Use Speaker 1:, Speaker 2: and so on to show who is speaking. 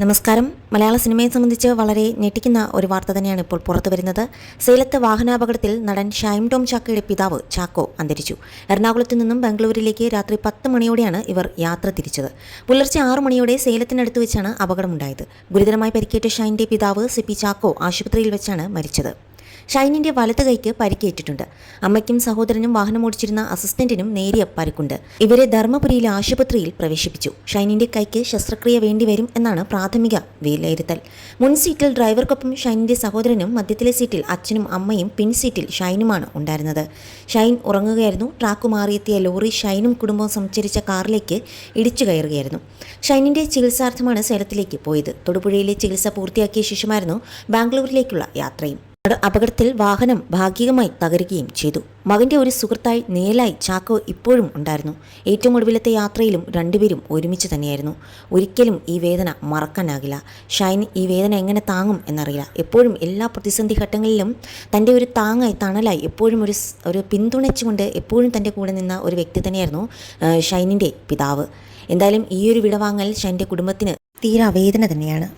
Speaker 1: നമസ്കാരം. മലയാള സിനിമയെ സംബന്ധിച്ച് വളരെ ഞെട്ടിക്കുന്ന ഒരു വാർത്ത തന്നെയാണ് ഇപ്പോൾ പുറത്തു വരുന്നത്. സേലത്ത് വാഹനാപകടത്തിൽ നടൻ ഷൈൻ ടോം ചാക്കോയുടെ പിതാവ് ചാക്കോ അന്തരിച്ചു. എറണാകുളത്ത് നിന്നും ബാംഗ്ലൂരിലേക്ക് രാത്രി 10 മണിയോടെയാണ് ഇവർ യാത്ര തിരിച്ചത്. പുലർച്ചെ 6 മണിയോടെ സേലത്തിനടുത്ത് വെച്ചാണ് അപകടമുണ്ടായത്. ഗുരുതരമായി പരിക്കേറ്റ ഷൈൻ്റെ പിതാവ് സിപി ചാക്കോ ആശുപത്രിയിൽ വെച്ചാണ് മരിച്ചത്. ഷൈനിന്റെ വലത് കൈക്ക് പരിക്കേറ്റിട്ടുണ്ട്. അമ്മയ്ക്കും സഹോദരനും വാഹനമോടിച്ചിരുന്ന അസിസ്റ്റന്റിനും നേരിയ പരിക്കുണ്ട്. ഇവരെ ധർമ്മപുരിയിലെ ആശുപത്രിയിൽ പ്രവേശിപ്പിച്ചു. ഷൈനിന്റെ കൈക്ക് ശസ്ത്രക്രിയ വേണ്ടിവരും എന്നാണ് പ്രാഥമിക വിലയിരുത്തൽ. മുൻ സീറ്റിൽ ഡ്രൈവർക്കൊപ്പം ഷൈനിന്റെ സഹോദരനും, മധ്യത്തിലെ സീറ്റിൽ അച്ഛനും അമ്മയും, പിൻസീറ്റിൽ ഷൈനുമാണ് ഉണ്ടായിരുന്നത്. ഷൈൻ ഉറങ്ങുകയായിരുന്നു. ട്രാക്ക് മാറിയെത്തിയ ലോറി ഷൈനും കുടുംബവും സഞ്ചരിച്ച കാറിലേക്ക് ഇടിച്ചു കയറുകയായിരുന്നു. ഷൈനിന്റെ ചികിത്സാർത്ഥമാണ് സേലത്തിലേക്ക് പോയത്. തൊടുപുഴയിലെ ചികിത്സ പൂർത്തിയാക്കിയ ശേഷമായിരുന്നു ബാംഗ്ലൂരിലേക്കുള്ള യാത്രയും. അപകടത്തിൽ വാഹനം ഭാഗികമായി തകരുകയും ചെയ്തു. മകന്റെ ഒരു സുഹൃത്തായി നേലായി ചാക്കോ ഇപ്പോഴും ഉണ്ടായിരുന്നു. ഏറ്റവും ഒടുവിലത്തെ യാത്രയിലും രണ്ടുപേരും ഒരുമിച്ച് തന്നെയായിരുന്നു. ഒരിക്കലും ഈ വേദന മറക്കാനാകില്ല. ഷൈൻ ഈ വേദന എങ്ങനെ താങ്ങും എന്നറിയില്ല. എപ്പോഴും എല്ലാ പ്രതിസന്ധി ഘട്ടങ്ങളിലും തൻ്റെ ഒരു താങ്ങായി, തണലായി, എപ്പോഴും ഒരു പിന്തുണച്ചുകൊണ്ട് എപ്പോഴും തൻ്റെ കൂടെ നിന്ന ഒരു വ്യക്തി തന്നെയായിരുന്നു ഷൈനിൻ്റെ പിതാവ്. എന്തായാലും ഈ ഒരു വിടവാങ്ങൽ ഷൈൻ്റെ കുടുംബത്തിന് തീരാ വേദന തന്നെയാണ്.